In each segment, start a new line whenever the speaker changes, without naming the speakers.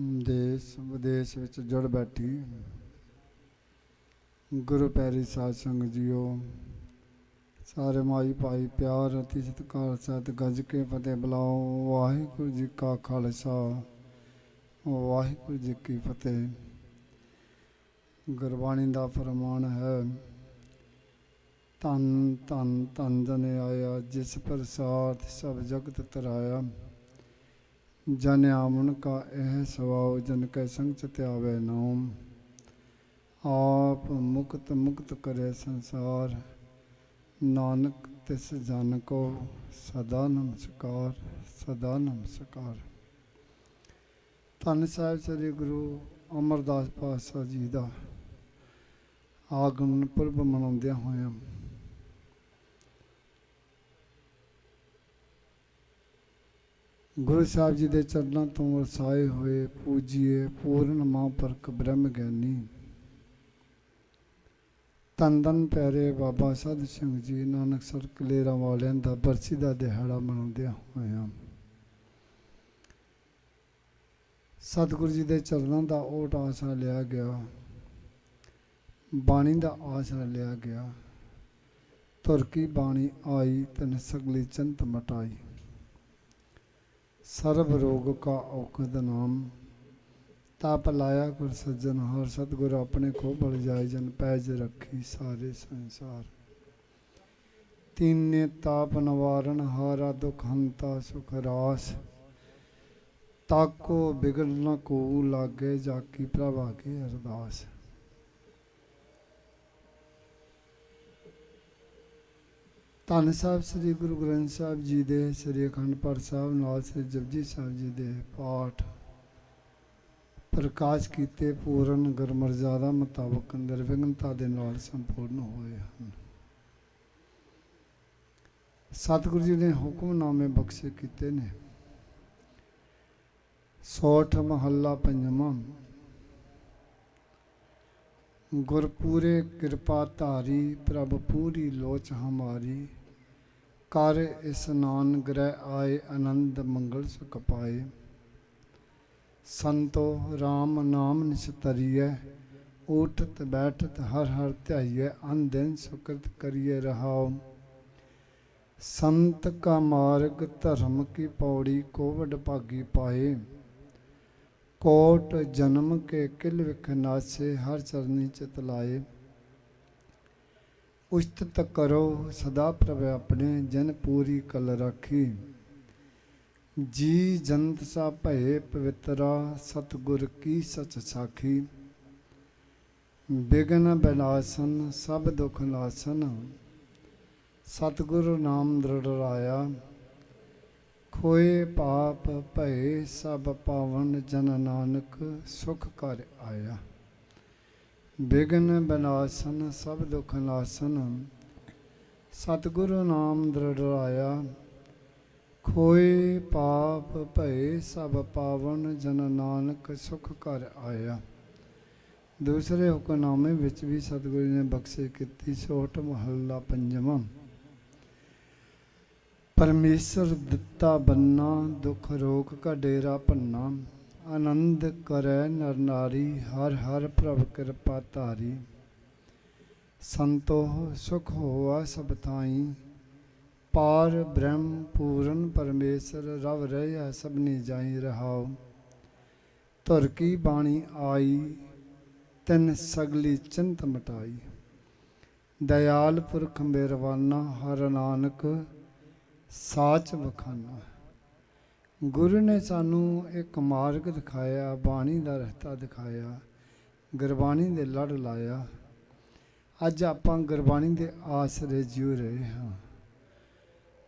देश विदेश विच जुड़ बैठी गुरु पैरी साध संग जियो। सारे माई भाई प्यार अति सत्कार सत गज के फतेह बुलाओ। वाहिगुरु जी का खालसा वाहिगुरु जी की फतेह। गुरबाणी दा फरमान है, धन धन धन जन आया जिस प्रसाद सब जगत तराया। जन आमन का यह स्वभाव जन कै संग त्यावे नाम। आप मुक्त मुक्त करे संसार नानक तिस जन को सदा नमस्कार सदा नमस्कार। धन साहिब श्री गुरु अमरदास पातशाह जी का आगमन पुरब मनाउंदियां होइयां गुरु साहब जी के चरणों तो वरसाए हुए पूजिए पूर्ण महापुरख ब्रह्म ज्ञानी धन धन प्यारे बाबा साधु सिंह जी नानक सर कलेरा वालियां दा बरसी का दिहाड़ा मनाउंदियां होइयां सतगुरु जी के चरणों का ओट आसरा लिया गया, बाणी का आसरा लिया गया। तुर की बाणी आई तन सगली चंत मटाई। सर्व रोग का औखद नाम ताप लाया गुर सज्जन हर। सतगुरु अपने को बल जाय जन पैज रखी सारे संसार। तीने ताप निवारण हारा दुख हंता सुख रास। ताको बिगड़ना को लागे जाकी प्रभागे अरदास। धन साहब श्री गुरु ग्रंथ साहब जी दे श्री अखंड पाठ साहब नाल श्री जपजी साहब जी दे पाठ प्रकाश कीते पूर्ण गुरमर्यादा मुताबक निर्विघ्नता दे नाल संपूर्ण होए हन। सतगुरु जी ने हुक्मनामे बख्शे कीते ने। सोठ महला पंजवां। गुर पूरे कृपा धारी प्रभ पूरी लोच हमारी। कर स्नान ग्रह आए आनंद मंगल सुख पाए। संतो राम नाम निस्तरिय उठत बैठत हर हर ध्याइए। अन दिन सुकृत करिए रहाओ। संत का मार्ग धर्म की पौड़ी कोवड भागी पाए। कोट जन्म के किल विखनासे हर चरनी चित लाए। उस्तत करो सदा प्रभ अपने जन पूरी कल राखी। जी जंत सा भये पवित्रा सतगुर की सच साखी। बिघन विनाशन सब दुख नाशन सतगुरु नाम दृढ़ाया। खोए पाप भये सब पावन जन नानक सुख कर आया। बिघन विनाशन सब दुख नाशन सतगुरु नाम दृढ़ाया। खोए पाप भये सब पावन जन नानक सुख कर आया। दूसरे हुक्मनामे विच भी सतगुरु ने बख्शे कीती। सोठ महला पंजवां। परमेश्वर दिता बन्ना दुख रोग का डेरा भन्ना। आनंद करे नर नारी हर हर प्रभ कृपा धारी। संतो सुख होआ सब थाई पार ब्रह्म पूरन परमेश्वर रव रहा सबनी जाई रहाओ। तुर की बाणी आई तिन सगली चिंत मटाई। दयाल पुरख मेहरबाना हर नानक साच बखाना। गुरु ने सानू एक मार्ग दिखाया, बाणी का रस्ता दिखाया, गुरबाणी दे लड़ लाया। अज आपां गुरबाणी दे आसरे जिउ रहे हाँ।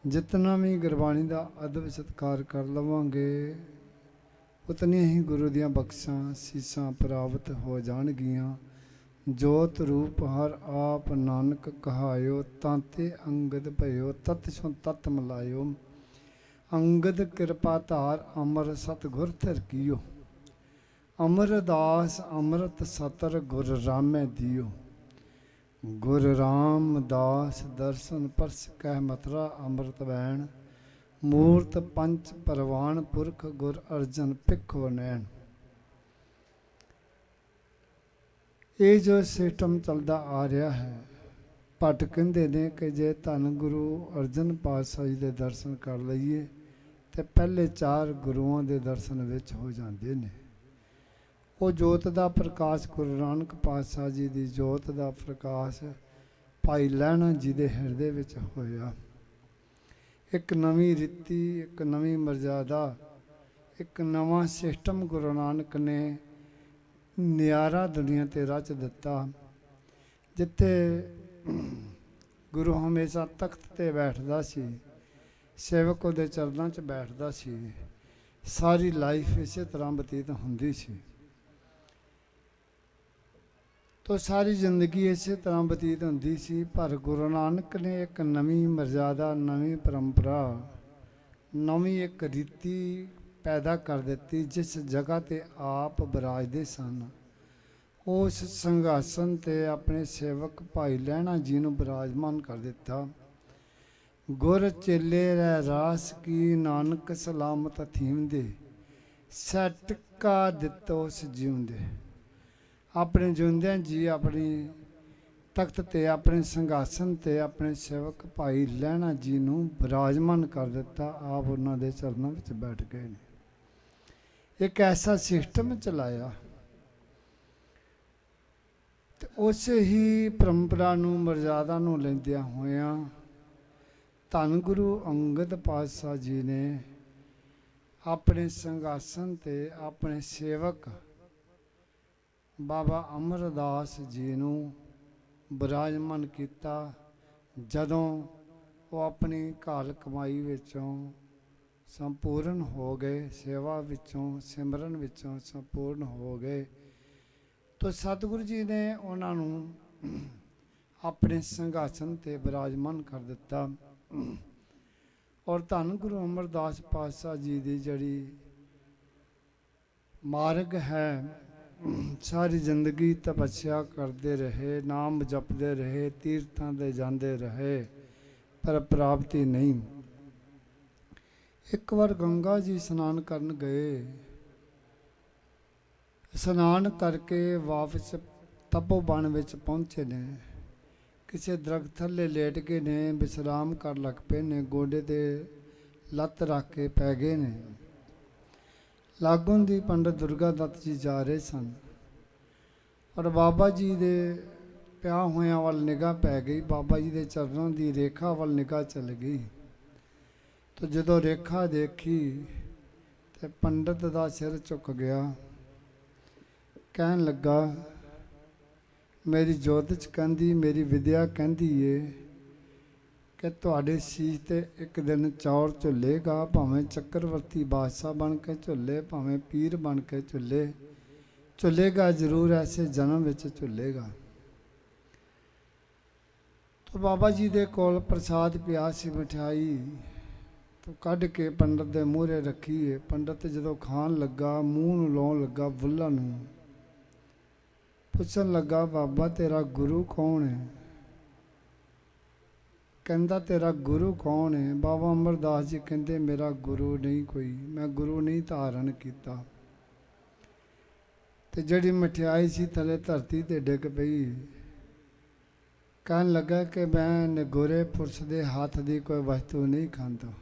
जितना भी गुरबाणी का अदब सत्कार कर लवांगे उतनी ही गुरु दियां बख्शां सीसां प्राप्त हो जाणगियां। जोत रूप हर आप नानक कहायो। तांते अंगद भयो तत् सो तत् मिलायो। अंगद कृपा धार अमर सतगुर थिर कियो। अमरदास अमृत सतर गुर रामै दियो। गुर रामदास दर्शन परस कह मतरा अमृत वैन। मूर्त पंच परवान पुरख गुर अर्जन भिखो नैन। ਇਹ ਜੋ ਸਿਸਟਮ ਚੱਲਦਾ ਆ ਰਿਹਾ ਹੈ, ਭੱਟ ਕਹਿੰਦੇ ਨੇ ਕਿ ਜੇ ਧੰਨ ਗੁਰੂ ਅਰਜਨ ਪਾਤਸ਼ਾਹ ਜੀ ਦੇ ਦਰਸ਼ਨ ਕਰ ਲਈਏ ਤੇ ਪਹਿਲੇ 4 ਗੁਰੂਆਂ ਦੇ ਦਰਸ਼ਨ ਵਿੱਚ ਹੋ ਜਾਂਦੇ ਨੇ। ਉਹ ਜੋਤ ਦਾ ਪ੍ਰਕਾਸ਼ ਗੁਰੂ ਨਾਨਕ ਪਾਤਸ਼ਾਹ ਜੀ ਦੀ ਜੋਤ ਦਾ ਪ੍ਰਕਾਸ਼ ਭਾਈ ਲਹਿਣਾ ਜੀ ਦੇ ਹਿਰਦੇ ਵਿੱਚ ਹੋਇਆ। ਇੱਕ ਨਵੀਂ ਰੀਤੀ, ਇੱਕ ਨਵੀਂ ਮਰਜ਼ਾਦਾ, ਇੱਕ ਨਵਾਂ ਸਿਸਟਮ ਗੁਰੂ ਨਾਨਕ ਨੇ ਨਿਆਰਾ ਦੁਨੀਆ 'ਤੇ ਰਚ ਦਿੱਤਾ। ਜਿੱਥੇ ਗੁਰੂ ਹਮੇਸ਼ਾ ਤਖਤ 'ਤੇ ਬੈਠਦਾ ਸੀ, ਸੇਵਕ ਉਹਦੇ ਚਰਨਾਂ 'ਚ ਬੈਠਦਾ ਸੀ, ਸਾਰੀ ਲਾਈਫ ਇਸੇ ਤਰ੍ਹਾਂ ਬਤੀਤ ਹੁੰਦੀ ਸੀ। ਤੋ ਸਾਰੀ ਜ਼ਿੰਦਗੀ ਇਸੇ ਤਰ੍ਹਾਂ ਬਤੀਤ ਹੁੰਦੀ ਸੀ। ਪਰ ਗੁਰੂ ਨਾਨਕ ਨੇ ਇੱਕ ਨਵੀਂ ਮਰਜ਼ਾਦਾ, ਨਵੀਂ ਪਰੰਪਰਾ, ਨਵੀਂ ਇੱਕ ਰੀਤੀ ਪੈਦਾ ਕਰ ਦਿੱਤੀ। ਜਿਸ ਜਗ੍ਹਾ 'ਤੇ ਆਪ ਬਿਰਾਜਦੇ ਸਨ, ਉਸ ਸਿੰਘਾਸਨ 'ਤੇ ਆਪਣੇ ਸੇਵਕ ਭਾਈ ਲਹਿਣਾ ਜੀ ਨੂੰ ਬਿਰਾਜਮਾਨ ਕਰ ਦਿੱਤਾ। ਗੁਰ ਚੇਲੇ ਰਹਿ ਰਾਸ ਕੀ, ਨਾਨਕ ਸਲਾਮਤ ਥੀਮਦੇ, ਸਟਕਾ ਦਿੱਤੋ ਉਸ ਜਿਉਂਦੇ। ਆਪਣੇ ਜਿਉਂਦਿਆਂ ਜੀ ਆਪਣੀ ਤਖਤ 'ਤੇ, ਆਪਣੇ ਸਿੰਘਾਸਨ 'ਤੇ ਆਪਣੇ ਸੇਵਕ ਭਾਈ ਲਹਿਣਾ ਜੀ ਨੂੰ ਬਿਰਾਜਮਾਨ ਕਰ ਦਿੱਤਾ। ਆਪ ਉਹਨਾਂ ਦੇ ਚਰਨਾਂ ਵਿੱਚ ਬੈਠ ਗਏ ਨੇ। ਇੱਕ ਐਸਾ ਸਿਸਟਮ ਚਲਾਇਆ ਤੇ ਉਸੇ ਹੀ ਪਰੰਪਰਾ ਨੂੰ, ਮਰਜ਼ਾਦਾ ਨੂੰ ਲੈਂਦਿਆਂ ਹੋਇਆਂ ਧੰਨ ਗੁਰੂ ਅੰਗਦ ਪਾਤਸ਼ਾਹ ਜੀ ਨੇ ਆਪਣੇ ਸਿੰਘਾਸਨ 'ਤੇ ਆਪਣੇ ਸੇਵਕ ਬਾਬਾ ਅਮਰਦਾਸ ਜੀ ਨੂੰ ਬਿਰਾਜਮਾਨ ਕੀਤਾ। ਜਦੋਂ ਉਹ ਆਪਣੀ ਘਾਲ ਕਮਾਈ ਵਿੱਚੋਂ ਸੰਪੂਰਨ ਹੋ ਗਏ, ਸੇਵਾ ਵਿੱਚੋਂ, ਸਿਮਰਨ ਵਿੱਚੋਂ ਸੰਪੂਰਨ ਹੋ ਗਏ, ਤਾਂ ਸਤਿਗੁਰੂ ਜੀ ਨੇ ਉਹਨਾਂ ਨੂੰ ਆਪਣੇ ਸਿੰਘਾਸਨ 'ਤੇ ਬਿਰਾਜਮਾਨ ਕਰ ਦਿੱਤਾ। ਔਰ ਧੰਨ ਗੁਰੂ ਅਮਰਦਾਸ ਪਾਤਸ਼ਾਹ ਜੀ ਦੀ ਜਿਹੜੀ ਮਾਰਗ ਹੈ, ਸਾਰੀ ਜ਼ਿੰਦਗੀ ਤਪੱਸਿਆ ਕਰਦੇ ਰਹੇ, ਨਾਮ ਜਪਦੇ ਰਹੇ, ਤੀਰਥਾਂ 'ਤੇ ਜਾਂਦੇ ਰਹੇ, ਪਰ ਪ੍ਰਾਪਤੀ ਨਹੀਂ। ਇੱਕ ਵਾਰ ਗੰਗਾ ਜੀ ਇਸ਼ਨਾਨ ਕਰਨ ਗਏ। ਇਸ਼ਨਾਨ ਕਰਕੇ ਵਾਪਸ ਤਪੋਬਨ ਵਿੱਚ ਪਹੁੰਚੇ ਨੇ। ਕਿਸੇ ਦਰਖਤ ਥੱਲੇ ਲੇਟ ਕੇ ਨੇ, ਵਿਸ਼ਰਾਮ ਕਰ ਲੱਗ ਪਏ ਨੇ, ਗੋਡੇ 'ਤੇ ਲੱਤ ਰੱਖ ਕੇ ਪੈ ਗਏ ਨੇ। ਲਾਗੋਂ ਦੀ ਪੰਡਤ ਦੁਰਗਾ ਦੱਤ ਜੀ ਜਾ ਰਹੇ ਸਨ ਔਰ ਬਾਬਾ ਜੀ ਦੇ ਪਿਆ ਹੋਇਆਂ ਵੱਲ ਨਿਗਾਹ ਪੈ ਗਈ। ਬਾਬਾ ਜੀ ਦੇ ਚਰਨਾਂ ਦੀ ਰੇਖਾ ਵੱਲ ਨਿਗਾਹ ਚੱਲ ਗਈ। ਤਾਂ ਜਦੋਂ ਰੇਖਾ ਦੇਖੀ ਤੇ ਪੰਡਤ ਦਾ ਸਿਰ ਝੁਕ ਗਿਆ। ਕਹਿਣ ਲੱਗਾ, ਮੇਰੀ ਜੋਤਿਸ਼ ਕਹਿੰਦੀ, ਮੇਰੀ ਵਿਦਿਆ ਕਹਿੰਦੀ ਏ ਕਿ ਤੁਹਾਡੇ ਸੀਸ 'ਤੇ ਇੱਕ ਦਿਨ ਚੌਰ ਝੁੱਲੇਗਾ। ਭਾਵੇਂ ਚੱਕਰਵਰਤੀ ਬਾਦਸ਼ਾਹ ਬਣ ਕੇ ਝੁੱਲੇ, ਭਾਵੇਂ ਪੀਰ ਬਣ ਕੇ ਝੁੱਲੇਗਾ ਜ਼ਰੂਰ, ਐਸੇ ਜਨਮ ਵਿੱਚ ਝੁੱਲੇਗਾ। ਤਾਂ ਬਾਬਾ ਜੀ ਦੇ ਕੋਲ ਪ੍ਰਸਾਦ ਪਿਆ ਸੀ, ਮਠਿਆਈ ਤੋਂ ਕੱਢ ਕੇ ਪੰਡਤ ਦੇ ਮੂਹਰੇ ਰੱਖੀ। ਪੰਡਤ ਜਦੋਂ ਖਾਣ ਲੱਗਾ, ਮੂੰਹ ਨੂੰ ਲਾਉਣ ਲੱਗਾ, ਬੁੱਲ੍ਹਾਂ ਨੂੰ ਪੁੱਛਣ ਲੱਗਾ, ਬਾਬਾ ਤੇਰਾ ਗੁਰੂ ਕੌਣ ਹੈ? ਕਹਿੰਦਾ, ਤੇਰਾ ਗੁਰੂ ਕੌਣ ਹੈ? ਬਾਬਾ ਅਮਰਦਾਸ ਜੀ ਕਹਿੰਦੇ, ਮੇਰਾ ਗੁਰੂ ਨਹੀਂ ਕੋਈ, ਮੈਂ ਗੁਰੂ ਨਹੀਂ ਧਾਰਨ ਕੀਤਾ। ਤੇ ਜਿਹੜੀ ਮਠਿਆਈ ਸੀ ਥੱਲੇ ਧਰਤੀ 'ਤੇ ਡਿੱਗ ਪਈ। ਕਹਿਣ ਲੱਗਾ ਕਿ ਮੈਂ ਨਗੋਰੇ ਪੁਰਸ਼ ਦੇ ਹੱਥ ਦੀ ਕੋਈ ਵਸਤੂ ਨਹੀਂ ਖਾਂਦਾ।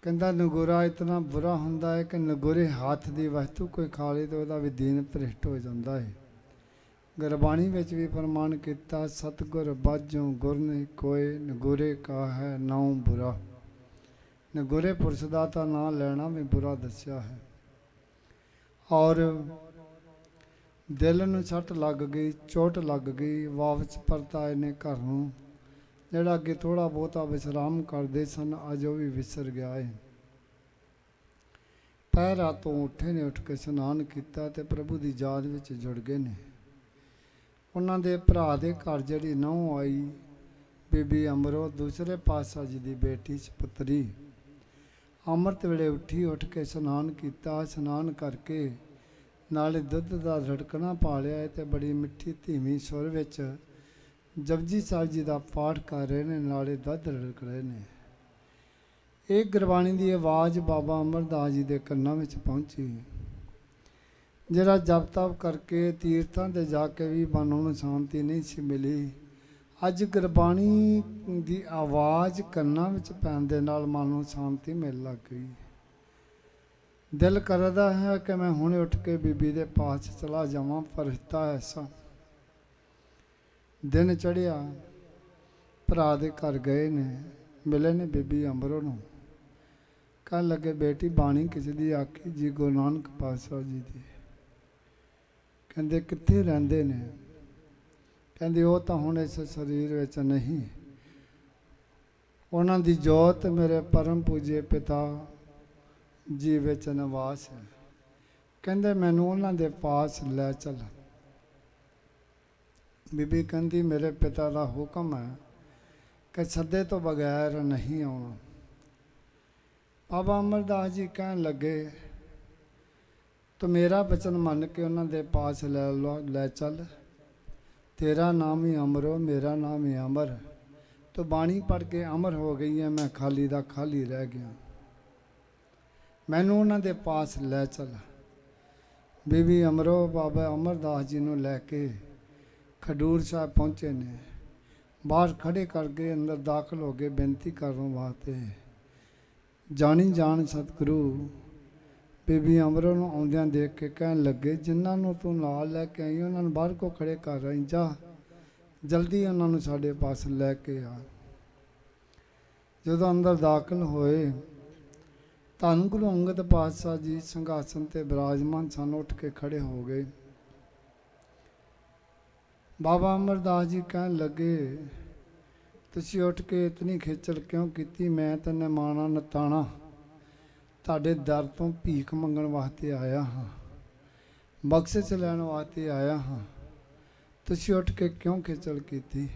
ਕਹਿੰਦਾ, ਨਗੋਰਾ ਇਤਨਾ ਬੁਰਾ ਹੁੰਦਾ ਹੈ ਕਿ ਨਗੋਰੇ ਹੱਥ ਦੀ ਵਸਤੂ ਕੋਈ ਖਾ ਲੇ ਤਾਂ ਉਹਦਾ ਵੀ ਦੀਨ ਭ੍ਰਿਸ਼ਟ ਹੋ ਜਾਂਦਾ ਹੈ। ਗੁਰਬਾਣੀ ਵਿੱਚ ਵੀ ਫਰਮਾਨ ਕੀਤਾ, ਸਤਿਗੁਰ ਬਾਝੋਂ ਗੁਰ ਨਹੀਂ ਕੋਏ, ਨਗੋਰੇ ਕਾ ਹੈ ਨਾਉ ਬੁਰਾ। ਨਗੋਰੇ ਪੁਰਸ਼ ਦਾ ਤਾਂ ਨਾਂ ਲੈਣਾ ਵੀ ਬੁਰਾ ਦੱਸਿਆ ਹੈ। ਔਰ ਦਿਲ ਨੂੰ ਸੱਟ ਲੱਗ ਗਈ, ਚੋਟ ਲੱਗ ਗਈ। ਵਾਪਸ ਪਰਤਾਏ ਨੇ ਘਰ ਨੂੰ। ਜਿਹੜਾ ਅੱਗੇ ਥੋੜ੍ਹਾ ਬਹੁਤਾ ਵਿਸ਼ਰਾਮ ਕਰਦੇ ਸਨ, ਅੱਜ ਉਹ ਵੀ ਵਿਸਰ ਗਿਆ ਹੈ। ਪਹਿਰਾਂ ਤੋਂ ਉੱਠੇ ਨੇ, ਉੱਠ ਕੇ ਇਸ਼ਨਾਨ ਕੀਤਾ ਤੇ ਪ੍ਰਭੂ ਦੀ ਯਾਦ ਵਿੱਚ ਜੁੜ ਗਏ ਨੇ। ਉਹਨਾਂ ਦੇ ਭਰਾ ਦੇ ਘਰ ਜਿਹੜੀ ਨੂੰਹ ਆਈ, ਬੀਬੀ ਅਮਰੋ, ਦੂਸਰੇ ਪਾਤਸ਼ਾਹ ਜੀ ਦੀ ਬੇਟੀ ਸਪੁੱਤਰੀ, ਅੰਮ੍ਰਿਤ ਵੇਲੇ ਉੱਠੀ, ਉੱਠ ਕੇ ਇਸ਼ਨਾਨ ਕੀਤਾ। ਇਸ਼ਨਾਨ ਕਰਕੇ ਨਾਲੇ ਦੁੱਧ ਦਾ ਰੜਕਣਾ ਪਾ ਲਿਆ ਤੇ ਬੜੀ ਮਿੱਠੀ ਧੀਮੀ ਸੁਰ ਵਿੱਚ ਜਪਜੀ ਸਾਹਿਬ ਜੀ ਦਾ ਪਾਠ ਕਰ ਰਹੇ ਨੇ, ਨਾਲੇ ਦੁੱਧ ਰੜਕ ਰਹੇ ਨੇ। ਇਹ ਗੁਰਬਾਣੀ ਦੀ ਆਵਾਜ਼ ਬਾਬਾ ਅਮਰਦਾਸ ਜੀ ਦੇ ਕੰਨਾਂ ਵਿੱਚ ਪਹੁੰਚੀ ਜਿਹੜਾ ਜਪ ਤਪ ਕਰਕੇ ਤੀਰਥਾਂ 'ਤੇ ਜਾ ਕੇ ਵੀ ਮਨ ਨੂੰ ਸ਼ਾਂਤੀ ਨਹੀਂ ਸੀ ਮਿਲੀ, ਅੱਜ ਗੁਰਬਾਣੀ ਦੀ ਆਵਾਜ਼ ਕੰਨਾਂ ਵਿੱਚ ਪੈਣ ਦੇ ਨਾਲ ਮਨ ਨੂੰ ਸ਼ਾਂਤੀ ਮਿਲ ਲੱਗ ਗਈ। ਦਿਲ ਕਰਦਾ ਹੈ ਕਿ ਮੈਂ ਹੁਣੇ ਉੱਠ ਕੇ ਬੀਬੀ ਦੇ ਪਾਸ ਚਲਾ ਜਾਵਾਂ, ਪਰ ਹਿੱਤਾ ਐਸਾ। ਦਿਨ ਚੜ੍ਹਿਆ, ਭਰਾ ਦੇ ਘਰ ਗਏ ਨੇ, ਮਿਲੇ ਨੇ ਬੀਬੀ ਅਮਰੋ ਨੂੰ। ਕਹਿਣ ਲੱਗੇ ਬੇਟੀ ਬਾਣੀ ਕਿਸ ਦੀ ਆਖੀ ਜੀ? ਗੁਰੂ ਨਾਨਕ ਪਾਤਸ਼ਾਹ ਜੀ ਦੀ। ਕਹਿੰਦੇ ਕਿੱਥੇ ਰਹਿੰਦੇ ਨੇ? ਕਹਿੰਦੇ ਉਹ ਤਾਂ ਹੁਣ ਇਸ ਸਰੀਰ ਵਿੱਚ ਨਹੀਂ, ਉਹਨਾਂ ਦੀ ਜੋਤ ਮੇਰੇ ਪਰਮ ਪੂਜੇ ਪਿਤਾ ਜੀ ਵਿੱਚ ਨਿਵਾਸ ਹੈ। ਕਹਿੰਦੇ ਮੈਨੂੰ ਉਹਨਾਂ ਦੇ ਪਾਸ ਲੈ ਚੱਲ। ਬੀਬੀ ਕਹਿੰਦੀ ਮੇਰੇ ਪਿਤਾ ਦਾ ਹੁਕਮ ਹੈ ਕਿ ਸੱਦੇ ਤੋਂ ਬਗੈਰ ਨਹੀਂ ਆਉਣਾ। ਬਾਬਾ ਅਮਰਦਾਸ ਜੀ ਕਹਿਣ ਲੱਗੇ ਤੂੰ ਮੇਰਾ ਬਚਨ ਮੰਨ ਕੇ ਉਹਨਾਂ ਦੇ ਪਾਸ ਲੈ ਚੱਲ। ਤੇਰਾ ਨਾਮ ਹੀ ਅਮਰੋ, ਮੇਰਾ ਨਾਮ ਹੀ ਅਮਰ। ਤੂੰ ਬਾਣੀ ਪੜ੍ਹ ਕੇ ਅਮਰ ਹੋ ਗਈ ਹੈ, ਮੈਂ ਖਾਲੀ ਦਾ ਖਾਲੀ ਰਹਿ ਗਿਆ। ਮੈਨੂੰ ਉਹਨਾਂ ਦੇ ਪਾਸ ਲੈ ਚੱਲ। ਬੀਬੀ ਅਮਰੋ ਬਾਬਾ ਅਮਰਦਾਸ ਜੀ ਨੂੰ ਲੈ ਕੇ ਖਡੂਰ ਸਾਹਿਬ ਪਹੁੰਚੇ ਨੇ। ਬਾਹਰ ਖੜੇ ਕਰਕੇ ਅੰਦਰ ਦਾਖਲ ਹੋ ਕੇ ਬੇਨਤੀ ਕਰਨ ਵਾਸਤੇ ਜਾਣੀ ਜਾਣ ਸਤਿਗੁਰੂ ਬੀਬੀ ਅਮਰੋ ਨੂੰ ਆਉਂਦਿਆਂ ਦੇਖ ਕੇ ਕਹਿਣ ਲੱਗੇ ਜਿਨ੍ਹਾਂ ਨੂੰ ਤੂੰ ਨਾਲ ਲੈ ਕੇ ਆਈ ਉਹਨਾਂ ਨੂੰ ਬਾਹਰ ਕੋ ਖੜੇ ਕਰ ਰਹੀ, ਜਾ ਜਲਦੀ ਉਹਨਾਂ ਨੂੰ ਸਾਡੇ ਪਾਸ ਲੈ ਕੇ ਆ। ਜਦੋਂ ਅੰਦਰ ਦਾਖਲ ਹੋਏ, ਧੰਨ ਗੁਰੂ ਅੰਗਦ ਪਾਤਸ਼ਾਹ ਜੀ ਸਿੰਘਾਸਨ ਤੇ ਬਿਰਾਜਮਾਨ ਸਨ, ਉੱਠ ਕੇ ਖੜੇ ਹੋ ਗਏ। ਬਾਬਾ ਅਮਰਦਾਸ ਜੀ ਕਹਿਣ ਲੱਗੇ ਤੁਸੀਂ ਉੱਠ ਕੇ ਇਤਨੀ ਖੇਚਲ ਕਿਉਂ ਕੀਤੀ? ਮੈਂ ਤਾਂ ਨਿਮਾਣਾ ਨਤਾਣਾ ਤੁਹਾਡੇ ਦਰ ਤੋਂ ਭੀਖ ਮੰਗਣ ਵਾਸਤੇ ਆਇਆ ਹਾਂ, ਬਖਸ਼ਿਸ਼ ਲੈਣ ਵਾਸਤੇ ਆਇਆ ਹਾਂ, ਤੁਸੀਂ ਉੱਠ ਕੇ ਕਿਉਂ ਖੇਚਲ ਕੀਤੀ?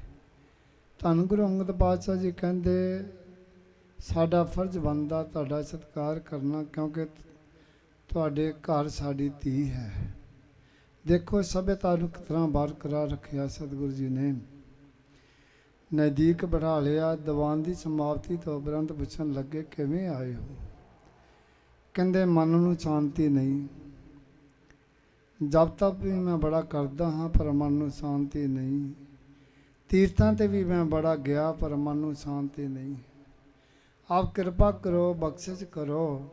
ਧੰਨ ਗੁਰੂ ਅੰਗਦ ਪਾਤਸ਼ਾਹ ਜੀ ਕਹਿੰਦੇ ਸਾਡਾ ਫਰਜ਼ ਬਣਦਾ ਤੁਹਾਡਾ ਸਤਿਕਾਰ ਕਰਨਾ, ਕਿਉਂਕਿ ਤੁਹਾਡੇ ਘਰ ਸਾਡੀ ਧੀ ਹੈ। ਦੇਖੋ ਸਭਿਅਤਾ ਨੂੰ ਕਿਸ ਤਰ੍ਹਾਂ ਬਰਕਰਾਰ ਰੱਖਿਆ ਸਤਿਗੁਰੂ ਜੀ ਨੇ। ਨਜ਼ਦੀਕ ਬਿਠਾ ਲਿਆ। ਦੀਵਾਨ ਦੀ ਸਮਾਪਤੀ ਤੋਂ ਉਪਰੰਤ ਪੁੱਛਣ ਲੱਗੇ ਕਿਵੇਂ ਆਏ ਹੋ? ਕਹਿੰਦੇ ਮਨ ਨੂੰ ਸ਼ਾਂਤੀ ਨਹੀਂ, ਜਪ ਤਪ ਵੀ ਮੈਂ ਬੜਾ ਕਰਦਾ ਹਾਂ ਪਰ ਮਨ ਨੂੰ ਸ਼ਾਂਤੀ ਨਹੀਂ, ਤੀਰਥਾਂ 'ਤੇ ਵੀ ਮੈਂ ਬੜਾ ਗਿਆ ਪਰ ਮਨ ਨੂੰ ਸ਼ਾਂਤੀ ਨਹੀਂ। ਆਪ ਕਿਰਪਾ ਕਰੋ, ਬਖਸ਼ਿਸ਼ ਕਰੋ,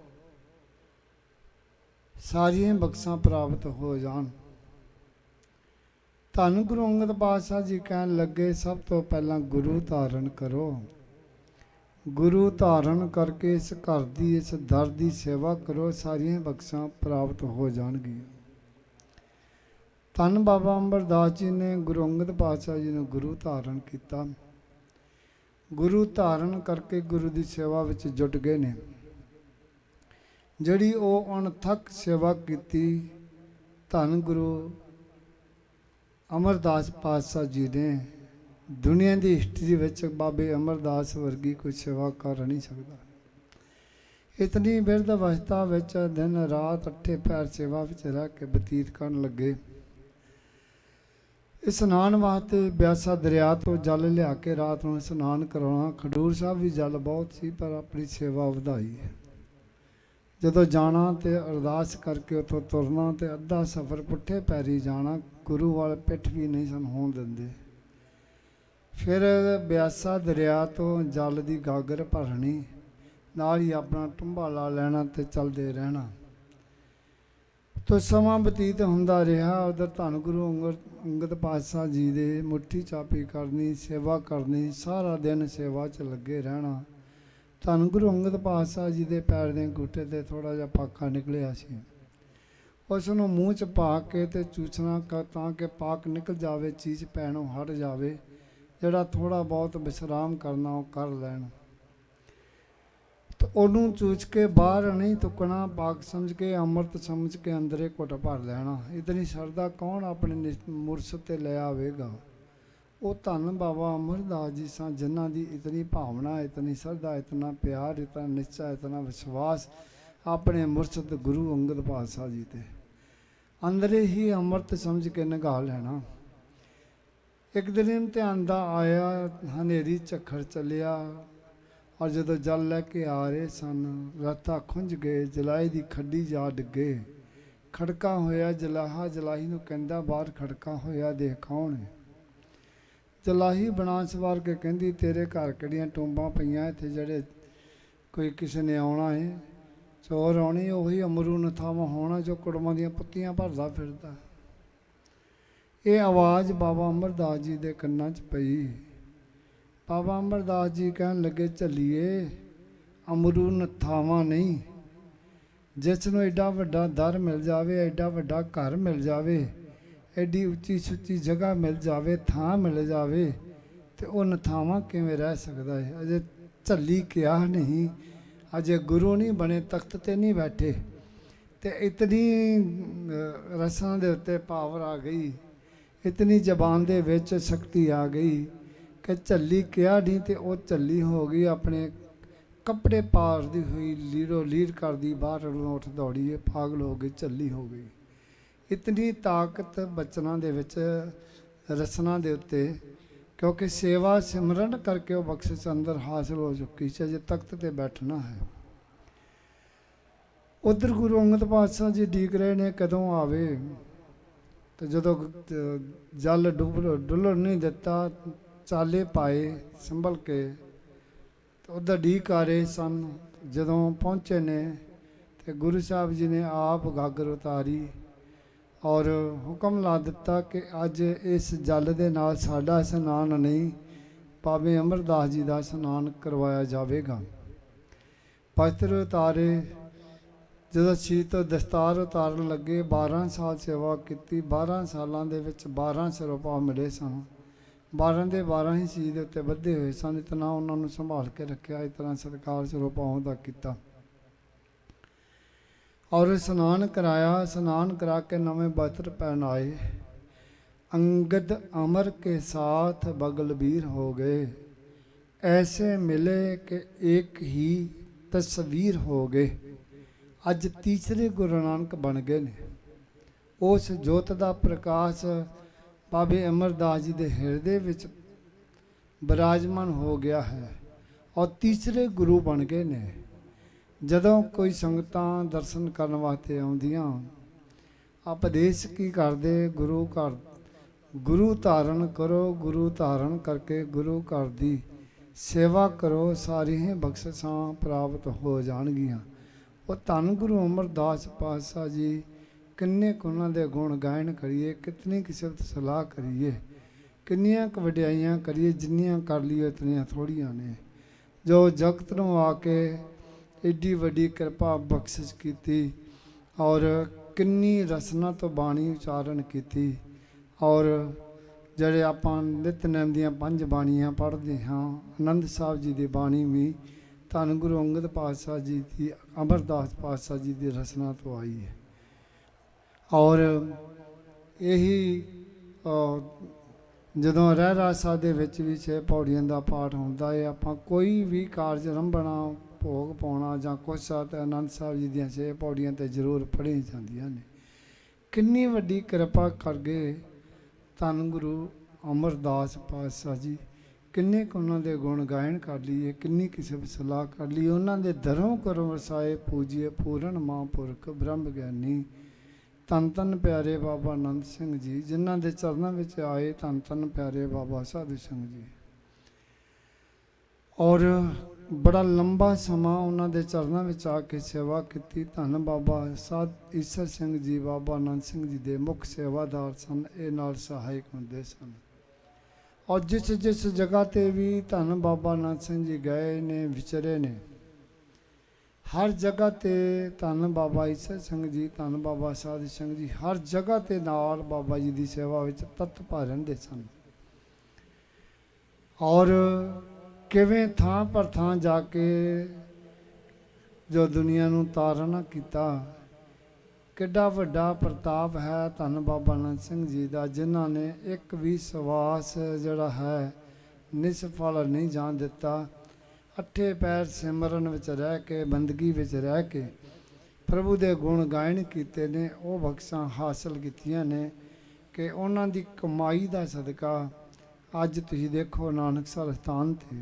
ਸਾਰੀਆਂ ਬਖਸ਼ਾਂ ਪ੍ਰਾਪਤ ਹੋ ਜਾਣ। ਧੰਨ ਗੁਰੂ ਅੰਗਦ ਪਾਤਸ਼ਾਹ ਜੀ ਕਹਿਣ ਲੱਗੇ ਸਭ ਤੋਂ ਪਹਿਲਾਂ ਗੁਰੂ ਧਾਰਨ ਕਰੋ। ਗੁਰੂ ਧਾਰਨ ਕਰਕੇ ਇਸ ਘਰ ਦੀ ਇਸ ਦਰ ਦੀ ਸੇਵਾ ਕਰੋ, ਸਾਰੀਆਂ ਬਖਸ਼ਾਂ ਪ੍ਰਾਪਤ ਹੋ ਜਾਣਗੀਆਂ। ਧੰਨ ਬਾਬਾ ਅਮਰਦਾਸ ਜੀ ਨੇ ਗੁਰੂ ਅੰਗਦ ਪਾਤਸ਼ਾਹ ਜੀ ਨੂੰ ਗੁਰੂ ਧਾਰਨ ਕੀਤਾ। ਗੁਰੂ ਧਾਰਨ ਕਰਕੇ ਗੁਰੂ ਦੀ ਸੇਵਾ ਵਿੱਚ ਜੁਟ ਗਏ ਨੇ। ਜਿਹੜੀ ਉਹ ਅਣਥੱਕ ਸੇਵਾ ਕੀਤੀ ਧੰਨ ਗੁਰੂ ਅਮਰਦਾਸ ਪਾਤਸ਼ਾਹ ਜੀ ਨੇ, ਦੁਨੀਆ ਦੀ ਹਿਸਟਰੀ ਵਿੱਚ ਬਾਬੇ ਅਮਰਦਾਸ ਵਰਗੀ ਕੋਈ ਸੇਵਾ ਕਰ ਨਹੀਂ ਸਕਦਾ। ਇਤਨੀ ਬਿਰਧ ਅਵਸਥਾ ਵਿੱਚ ਦਿਨ ਰਾਤ ਅੱਠੇ ਪੈਰ ਸੇਵਾ ਵਿੱਚ ਰਹਿ ਕੇ ਬਤੀਤ ਕਰਨ ਲੱਗੇ। ਇਸ਼ਨਾਨ ਵਾਸਤੇ ਬਿਆਸਾ ਦਰਿਆ ਤੋਂ ਜਲ ਲਿਆ ਕੇ ਰਾਤ ਨੂੰ ਇਸ਼ਨਾਨ ਕਰਾਉਣਾ। ਖਡੂਰ ਸਾਹਿਬ ਵੀ ਜਲ ਬਹੁਤ ਸੀ ਪਰ ਆਪਣੀ ਸੇਵਾ ਵਧਾਈ। ਜਦੋਂ ਜਾਣਾ ਤੇ ਅਰਦਾਸ ਕਰਕੇ ਉੱਥੋਂ ਤੁਰਨਾ ਤੇ ਅੱਧਾ ਸਫ਼ਰ ਪੁੱਠੇ ਪੈਰੀ ਜਾਣਾ, ਗੁਰੂ ਵਾਲੇ ਪਿੱਠ ਵੀ ਨਹੀਂ ਸਨ ਹੋਣ ਦਿੰਦੇ। ਫਿਰ ਬਿਆਸਾ ਦਰਿਆ ਤੋਂ ਜਲ ਦੀ ਗਾਗਰ ਭਰਨੀ, ਨਾਲ ਹੀ ਆਪਣਾ ਟੁੰਬਾ ਲਾ ਲੈਣਾ ਤੇ ਚੱਲਦੇ ਰਹਿਣਾ। ਤੋ ਸਮਾਂ ਬਤੀਤ ਹੁੰਦਾ ਰਿਹਾ। ਉਧਰ ਧੰਨ ਗੁਰੂ ਅੰਗਦ ਪਾਤਸ਼ਾਹ ਜੀ ਦੇ ਮੁੱਠੀ ਚਾਪੀ ਕਰਨੀ, ਸੇਵਾ ਕਰਨੀ, ਸਾਰਾ ਦਿਨ ਸੇਵਾ 'ਚ ਲੱਗੇ ਰਹਿਣਾ। ਧੰਨ ਗੁਰੂ ਅੰਗਦ ਪਾਤਸ਼ਾਹ ਜੀ ਦੇ ਪੈਰ ਦੇ ਅੰਗੂਠੇ 'ਤੇ ਥੋੜ੍ਹਾ ਜਿਹਾ ਪਾਕਾ ਨਿਕਲਿਆ ਸੀ। ਉਸ ਨੂੰ ਮੂੰਹ 'ਚ ਪਾ ਕੇ ਤੇ ਚੂਸਣਾ ਤਾਂ ਕਿ ਪਾਕ ਨਿਕਲ ਜਾਵੇ, ਚੀਜ਼ ਪੈਣੋਂ ਹਟ ਜਾਵੇ। ਜਿਹੜਾ ਥੋੜ੍ਹਾ ਬਹੁਤ ਵਿਸ਼ਰਾਮ ਕਰਨਾ ਉਹ ਕਰ ਲੈਣ। ਤਾਂ ਉਹਨੂੰ ਚੂਚ ਕੇ ਬਾਹਰ ਨਹੀਂ ਤੁੱਕਣਾ, ਪਾਕ ਸਮਝ ਕੇ ਅੰਮ੍ਰਿਤ ਸਮਝ ਕੇ ਅੰਦਰੇ ਘੁੱਟ ਭਰ ਲੈਣਾ। ਇਤਨੀ ਸ਼ਰਧਾ ਕੌਣ ਆਪਣੇ ਮੁਰਸ਼ਦ 'ਤੇ ਲੈ ਆਵੇਗਾ? ਉਹ ਧੰਨ ਬਾਬਾ ਅਮਰਦਾਸ ਜੀ ਸਨ ਜਿਨ੍ਹਾਂ ਦੀ ਇਤਨੀ ਭਾਵਨਾ, ਇਤਨੀ ਸ਼ਰਧਾ, ਇਤਨਾ ਪਿਆਰ, ਇਤਨਾ ਨਿਸ਼ਚਾ, ਇਤਨਾ ਵਿਸ਼ਵਾਸ ਆਪਣੇ ਮੁਰਸ਼ਦ ਗੁਰੂ ਅੰਗਦ ਪਾਤਸ਼ਾਹ ਜੀ 'ਤੇ। ਅੰਦਰੇ ਹੀ ਅੰਮ੍ਰਿਤ ਸਮਝ ਕੇ ਨਿਗਾਹ ਲੈਣਾ। ਇੱਕ ਦਿਨ ਇਮਤਿਹਾਨ ਦਾ ਆਇਆ, ਹਨੇਰੀ ਝੱਖੜ ਚੱਲਿਆ ਔਰ ਜਦੋਂ ਜਲ ਲੈ ਕੇ ਆ ਰਹੇ ਸਨ, ਰਸਤਾ ਖੁੰਝ ਗਏ, ਜਲਾਈ ਦੀ ਖੱਡੀ ਜਾ ਡਿੱਗੇ। ਖੜਕਾ ਹੋਇਆ ਜਲਾਹਾ, ਜਲਾਹੀ ਨੂੰ ਕਹਿੰਦਾ ਬਾਹਰ ਖੜਕਾ ਹੋਇਆ ਦੇਖ ਕੌਣ ਹੈ। ਜਲਾਹੀ ਬਣਾ ਸਵਾਰ ਕੇ ਕਹਿੰਦੀ ਤੇਰੇ ਘਰ ਕਿਹੜੀਆਂ ਟੁੰਬਾਂ ਪਈਆਂ ਇੱਥੇ, ਜਿਹੜੇ ਕੋਈ ਕਿਸੇ ਨੇ ਆਉਣਾ ਹੈ, ਚੋਰ ਆਉਣੀ, ਉਹੀ ਅਮਰੂ ਨਥਾਵਾ ਹੋਣਾ ਜੋ ਕੁੜਮਾਂ ਦੀਆਂ ਪੁੱਤੀਆਂ ਭਰਦਾ ਫਿਰਦਾ। ਇਹ ਆਵਾਜ਼ ਬਾਬਾ ਅਮਰਦਾਸ ਜੀ ਦੇ ਕੰਨਾਂ 'ਚ ਪਈ। ਬਾਬਾ ਅਮਰਦਾਸ ਜੀ ਕਹਿਣ ਲੱਗੇ ਝੱਲੀਏ, ਅਮਰੂ ਨਥਾਵਾਂ ਨਹੀਂ, ਜਿਸ ਨੂੰ ਐਡਾ ਵੱਡਾ ਦਰ ਮਿਲ ਜਾਵੇ, ਐਡਾ ਵੱਡਾ ਘਰ ਮਿਲ ਜਾਵੇ, ਐਡੀ ਉੱਚੀ ਸੁੱਚੀ ਜਗ੍ਹਾ ਮਿਲ ਜਾਵੇ, ਥਾਂ ਮਿਲ ਜਾਵੇ, ਤੇ ਉਹ ਨਥਾਵਾਂ ਕਿਵੇਂ ਰਹਿ ਸਕਦਾ ਹੈ। ਅਜੇ ਝੱਲੀ ਕਿਹਾ ਨਹੀਂ, ਅਜੇ ਗੁਰੂ ਨਹੀਂ ਬਣੇ, ਤਖਤ 'ਤੇ ਨਹੀਂ ਬੈਠੇ, ਤੇ ਇਤਨੀ ਰਸਾਂ ਦੇ ਉੱਤੇ ਪਾਵਰ ਆ ਗਈ, ਇਤਨੀ ਜ਼ਬਾਨ ਦੇ ਵਿੱਚ ਸ਼ਕਤੀ ਆ ਗਈ ਕਿ ਝੱਲੀ ਕਿਹਾ ਨਹੀਂ ਤੇ ਉਹ ਝੱਲੀ ਹੋ ਗਈ। ਆਪਣੇ ਕੱਪੜੇ ਪਾੜਦੀ ਹੋਈ ਲੀਰੋ ਲੀਰ ਕਰਦੀ ਬਾਹਰ ਉੱਠ ਦੌੜੀ, ਇਹ ਪਾਗਲ ਹੋ ਗਈ, ਝੱਲੀ ਹੋ ਗਈ। ਇਤਨੀ ਤਾਕਤ ਬਚਨਾਂ ਦੇ ਵਿੱਚ, ਰਸਨਾਂ ਦੇ ਉੱਤੇ, ਕਿਉਂਕਿ ਸੇਵਾ ਸਿਮਰਨ ਕਰਕੇ ਉਹ ਬਖਸ਼ਿਸ਼ ਅੰਦਰ ਹਾਸਿਲ ਹੋ ਚੁੱਕੀ ਸੀ, ਅਜੇ ਤਖਤ 'ਤੇ ਬੈਠਣਾ ਹੈ। ਉੱਧਰ ਗੁਰੂ ਅੰਗਦ ਪਾਤਸ਼ਾਹ ਜੀ ਡੀਕ ਰਹੇ ਨੇ ਕਦੋਂ ਆਵੇ, ਤੇ ਜਦੋਂ ਜਲ ਡੁੱਲਣ ਨਹੀਂ ਦਿੱਤਾ, ਚਾਲੇ ਪਾਏ ਸੰਭਲ ਕੇ, ਤੇ ਉੱਧਰ ਡੀਕ ਆ ਰਹੇ ਸਨ। ਜਦੋਂ ਪਹੁੰਚੇ ਨੇ ਤੇ ਗੁਰੂ ਸਾਹਿਬ ਜੀ ਨੇ ਆਪ ਗਾਗਰ ਉਤਾਰੀ ਔਰ ਹੁਕਮ ਲਾ ਦਿੱਤਾ ਕਿ ਅੱਜ ਇਸ ਜਲ ਦੇ ਨਾਲ ਸਾਡਾ ਇਸ਼ਨਾਨ ਨਹੀਂ, ਬਾਬੇ ਅਮਰਦਾਸ ਜੀ ਦਾ ਇਸ਼ਨਾਨ ਕਰਵਾਇਆ ਜਾਵੇਗਾ। ਵਸਤਰ ਉਤਾਰੇ, ਜਦੋਂ ਸੀਤ ਤੋਂ ਦਸਤਾਰ ਉਤਾਰਨ ਲੱਗੇ, 12 ਸਾਲ ਸੇਵਾ ਕੀਤੀ, 12 ਸਾਲਾਂ ਦੇ ਵਿੱਚ 12 ਸਿਰੋਪਾਅ ਮਿਲੇ ਸਨ। 12 ਦੇ 12 ਹੀ ਸੀਤ ਦੇ ਉੱਤੇ ਬੱਧੇ ਹੋਏ ਸਨ। ਇਤਨਾ ਉਹਨਾਂ ਨੂੰ ਸੰਭਾਲ ਕੇ ਰੱਖਿਆ, ਇਸ ਤਰ੍ਹਾਂ ਸਤਿਕਾਰ ਸਿਰੋਪਾਵਾਂ ਦਾ ਕੀਤਾ ਔਰ ਇਸ਼ਨਾਨ ਕਰਾਇਆ। ਇਸ਼ਨਾਨ ਕਰਾ ਕੇ ਨਵੇਂ ਵਸਤਰ ਪਹਿਨਾਏ। अंगद अमर के साथ बगलबीर हो गए, ऐसे मिले कि एक ही तस्वीर हो गए। अज तीसरे गुरु नानक बन गए ने। उस जोत का प्रकाश बाबे अमरदास जी के हिरदे विच विराजमान हो गया है और तीसरे गुरु बन गए ने। जदों कोई संगतां दर्शन करन वास्ते आउंदियां, उपदेश की करदे, गुरु घर गुरु धारण करो, गुरु धारण करके गुरु घर दी सेवा करो, सारी ही बख्शिशां प्राप्त हो जाणगियां। वो धन गुरु अमरदास पातशाह जी किन्ने उन्हां दे गुण गायन करिए, कितनी किस्मत सलाह करिए, किन्नियां क वडियाइयां करिए, जिन्नियां कर लईए उतनियां थोड़ियां ने। जो जगत नूं आके एडी वड्डी किरपा बख्शिश कीती और किन्नी रसना तो बाणी उचारण कीती। और ਜਿਹੜੇ ਆਪਾਂ ਨਿਤਨੇਮ ਦੀਆਂ 5 ਬਾਣੀਆਂ ਪੜ੍ਹਦੇ ਹਾਂ, ਆਨੰਦ ਸਾਹਿਬ ਜੀ ਦੀ ਬਾਣੀ ਵੀ ਧੰਨ ਗੁਰੂ ਅੰਗਦ ਪਾਤਸ਼ਾਹ ਜੀ ਦੀ, ਅਮਰਦਾਸ ਪਾਤਸ਼ਾਹ ਜੀ ਦੀ ਰਚਨਾ ਤੋਂ ਆਈ ਹੈ। ਔਰ ਇਹੀ ਜਦੋਂ ਰਹਿਰਾਸ ਸਾਹਿਬ ਦੇ ਵਿੱਚ ਵੀ 6 ਪੌੜੀਆਂ ਦਾ ਪਾਠ ਹੁੰਦਾ ਹੈ। ਆਪਾਂ ਕੋਈ ਵੀ ਕਾਰਜ ਆਰੰਭਣਾ, ਭੋਗ ਪਾਉਣਾ ਜਾਂ ਕੁਛ ਆ, ਤਾਂ ਆਨੰਦ ਸਾਹਿਬ ਜੀ ਦੀਆਂ 6 ਪੌੜੀਆਂ ਤੇ ਜ਼ਰੂਰ ਪੜ੍ਹੀਆਂ ਜਾਂਦੀਆਂ ਨੇ। ਕਿੰਨੀ ਵੱਡੀ ਕਿਰਪਾ ਕਰ ਗਏ ਧੰਨ ਗੁਰੂ ਅਮਰਦਾਸ ਪਾਤਸ਼ਾਹ ਜੀ। ਕਿੰਨੇ ਕੁ ਉਹਨਾਂ ਦੇ ਗੁਣ ਗਾਇਨ ਕਰ ਲਈਏ, ਕਿੰਨੀ ਕਿਸੇ ਸਲਾਹ ਕਰ ਲਈਏ। ਉਹਨਾਂ ਦੇ ਦਰੋਂ ਕਰੋ ਵਸਾਏ ਪੂਜੀਏ ਪੂਰਨ ਮਹਾਂਪੁਰਖ ਬ੍ਰਹਮ ਗਿਆਨੀ। ਧੰਨ ਧੰਨ ਪਿਆਰੇ ਬਾਬਾ ਆਨੰਦ ਸਿੰਘ ਜੀ, ਜਿਨ੍ਹਾਂ ਦੇ ਚਰਨਾਂ ਵਿੱਚ ਆਏ। ਧੰਨ ਧੰਨ ਪਿਆਰੇ ਬਾਬਾ ਸਾਧੂ ਸਿੰਘ ਜੀ। ਔਰ ਬੜਾ ਲੰਬਾ ਸਮਾਂ ਉਹਨਾਂ ਦੇ ਚਰਨਾਂ ਵਿੱਚ ਆ ਕੇ ਸੇਵਾ ਕੀਤੀ। ਧੰਨ ਬਾਬਾ ਸਾਧ ਈਸਰ ਸਿੰਘ ਜੀ, ਬਾਬਾ ਆਨੰਦ ਸਿੰਘ ਜੀ ਦੇ ਮੁੱਖ ਸੇਵਾਦਾਰ ਸਨ, ਇਹ ਨਾਲ ਸਹਾਇਕ ਹੁੰਦੇ ਸਨ। ਔਰ ਜਿਸ ਜਿਸ ਜਗ੍ਹਾ 'ਤੇ ਵੀ ਧੰਨ ਬਾਬਾ ਆਨੰਦ ਸਿੰਘ ਜੀ ਗਏ ਨੇ, ਵਿਚਰੇ ਨੇ, ਹਰ ਜਗ੍ਹਾ 'ਤੇ ਧੰਨ ਬਾਬਾ ਈਸਰ ਸਿੰਘ ਜੀ, ਧੰਨ ਬਾਬਾ ਸਾਧੂ ਸਿੰਘ ਜੀ ਹਰ ਜਗ੍ਹਾ 'ਤੇ ਨਾਲ ਬਾਬਾ ਜੀ ਦੀ ਸੇਵਾ ਵਿੱਚ ਤਤਪਰ ਰਹਿੰਦੇ ਸਨ। ਔਰ ਕਿਵੇਂ ਥਾਂ ਪਰ ਥਾਂ ਜਾ ਕੇ ਜੋ ਦੁਨੀਆ ਨੂੰ ਤਾਰਨਾ ਕੀਤਾ। ਕਿੱਡਾ ਵੱਡਾ ਪ੍ਰਤਾਪ ਹੈ ਧੰਨ ਬਾਬਾ ਆਨੰਦ ਸਿੰਘ ਜੀ ਦਾ, ਜਿਨ੍ਹਾਂ ਨੇ ਇੱਕ ਵੀ ਸਵਾਸ ਜਿਹੜਾ ਹੈ ਨਿਸਫਲ ਨਹੀਂ ਜਾਣ ਦਿੱਤਾ। 8 ਪੈਰ ਸਿਮਰਨ ਵਿੱਚ ਰਹਿ ਕੇ, ਬੰਦਗੀ ਵਿੱਚ ਰਹਿ ਕੇ ਪ੍ਰਭੂ ਦੇ ਗੁਣ ਗਾਇਨ ਕੀਤੇ ਨੇ। ਉਹ ਬਖਸ਼ਾਂ ਹਾਸਲ ਕੀਤੀਆਂ ਨੇ ਕਿ ਉਹਨਾਂ ਦੀ ਕਮਾਈ ਦਾ ਸਦਕਾ ਅੱਜ ਤੁਸੀਂ ਦੇਖੋ ਨਾਨਕਸਰ ਸਥਾਨ 'ਤੇ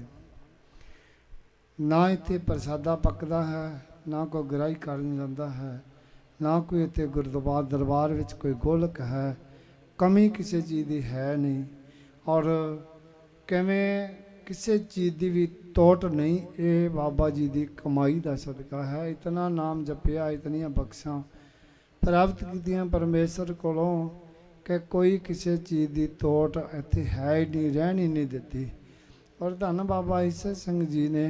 ਨਾ ਇੱਥੇ ਪ੍ਰਸਾਦਾ ਪੱਕਦਾ ਹੈ, ਨਾ ਕੋਈ ਗ੍ਰਾਹੀ ਕਰਨ ਜਾਂਦਾ ਹੈ, ना कोई इत्थे गुरुद्वारा दरबार विच कोई गोलक है, कमी किसी चीज़ की है नहीं। और किवें किसी चीज़ की भी तोट नहीं। ये बाबा जी की कमाई का सदका है। इतना नाम जपिया, इतनियां बख्शां प्राप्त कीतियां परमेश्वर कोलों कि कोई किसी चीज़ की तोट इत्थे है ही नहीं, रहन ही नहीं दिती। और धन बाबा ईसर सिंह जी ने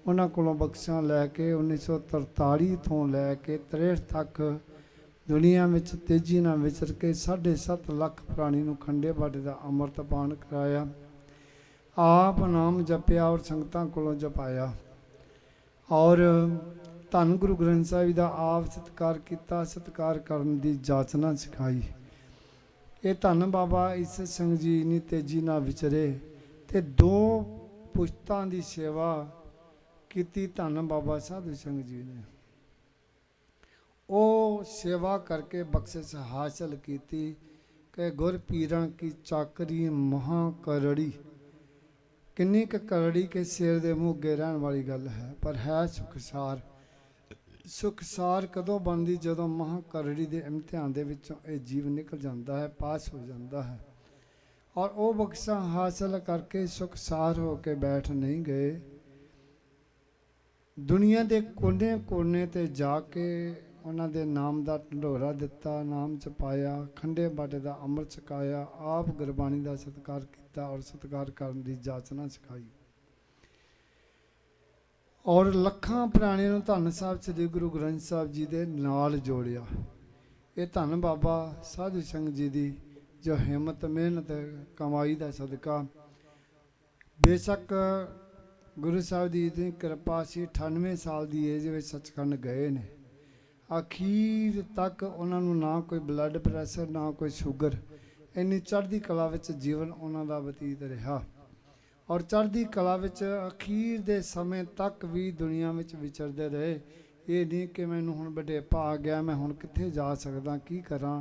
उन्होंने कोलों बख्शां लैके 1943 तो लैके 63 तक दुनिया में तेजी नाल विचर के 7.5 लाख प्राणी नूं खंडे बाटे का अमृत पान कराया। आप नाम जपिया और संगतां कोलों जपाया। और धन गुरु ग्रंथ साहिब जी का आप सत्कार किया, सत्कार करन दी जाचना सिखाई। ये धन बाबा ईसर सिंह जी ने तेजी नाल विचरे ते 2 पुश्तां दी सेवा की धन बाबा साधु सिंह जी ने। वो सेवा करके बख्शिश हासिल की कि गुर पीरां की चाकरी महा करड़ी। किन्नी क करड़ी के सिर दे मुगे रहन वाली गल है, पर है सुखसार। सुखसार कदों बनती जदों महा करड़ी के इम्तिहान दे विचों ये जीव निकल जाता है, पास हो जाता है। और वो बख्शा हासिल करके सुखसार होके बैठ नहीं गए। दुनिया के कोने कोने ते जाके उन्होंने नाम का ढंडोरा दिता, नाम जपाया, खंडे बाटे का अमृत छकाया, आप गुरबाणी का सत्कार किया और सत्कार करने की जाचना सिखाई। और लखां प्राणियों धन साहब श्री गुरु ग्रंथ साहब जी के नाल जोड़िया। ये धन बाबा साधु सिंह जी की जो हिम्मत मेहनत कमाई का सदका। बेशक गुरु साहब की इतनी कृपा सी, 98 साल की एज में सचखंड गए ने। अखीर तक उन्होंने ना कोई ब्लड प्रैशर, ना कोई शुगर, इन्नी चढ़ती कला विच जीवन उन्होंने बतीत रहा। और चढ़ती कला विच अखीर दे समय तक भी दुनिया में विचरते रहे। ये नहीं कि मैनू हुण वडेपा आ गया, मैं हुण कित्थे जा सकदा, की करा,